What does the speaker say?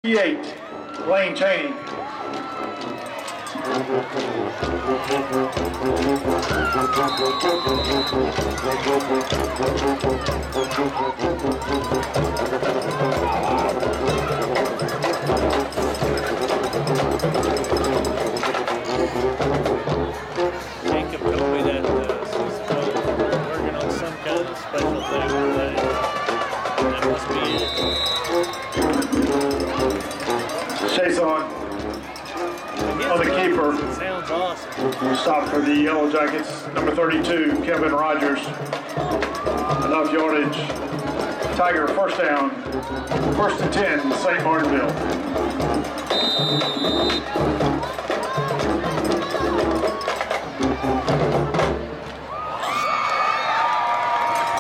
58, Lane Cheney. Jacob told me that he's working on some kind of special thing today. That must be it. Chase on the keeper. Sounds awesome. Stop for the Yellow Jackets, number 32, Kevin Rogers. Enough yardage. Tiger first down. First and 10, St. Martinville.